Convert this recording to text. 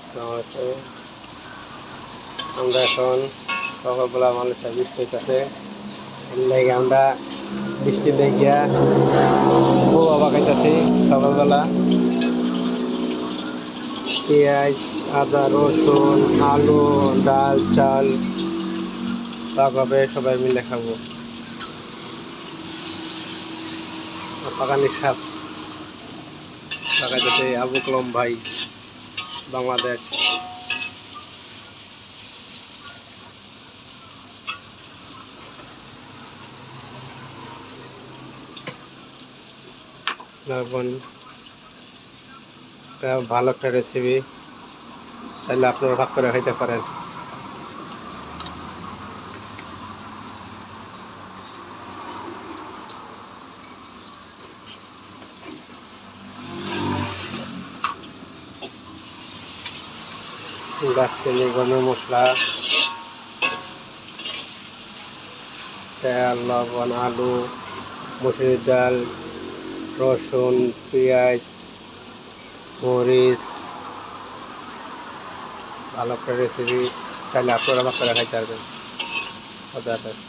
আসসালামু আমরা এখন সকালবেলা মানুষের বৃষ্টি হইতেছে, এর লাগে আমরা বৃষ্টি লেগিয়া বউ বাবা খাইতেছি। সকালবেলা পেঁয়াজ, আদা, রসুন, আলু, ডাল, চাল সবাই মিলে খাবো। পাকানি শাক লাগাইতেছে আবু কলম ভাই, বাংলাদেশ। লবণ ভালো একটা রেসিপি, চাইলে আপনারা ভাগ করে খাইতে পারেন। দারচিনি, গরম মশলা, তেল, লবণ, আলু, মসুরির ডাল, রসুন, পেঁয়াজ, মরিচ, ভালো একটা রেসিপি, চাইলে আপনারা ভাগ করে খাইতে পারবেন। খোদা হাফেজ।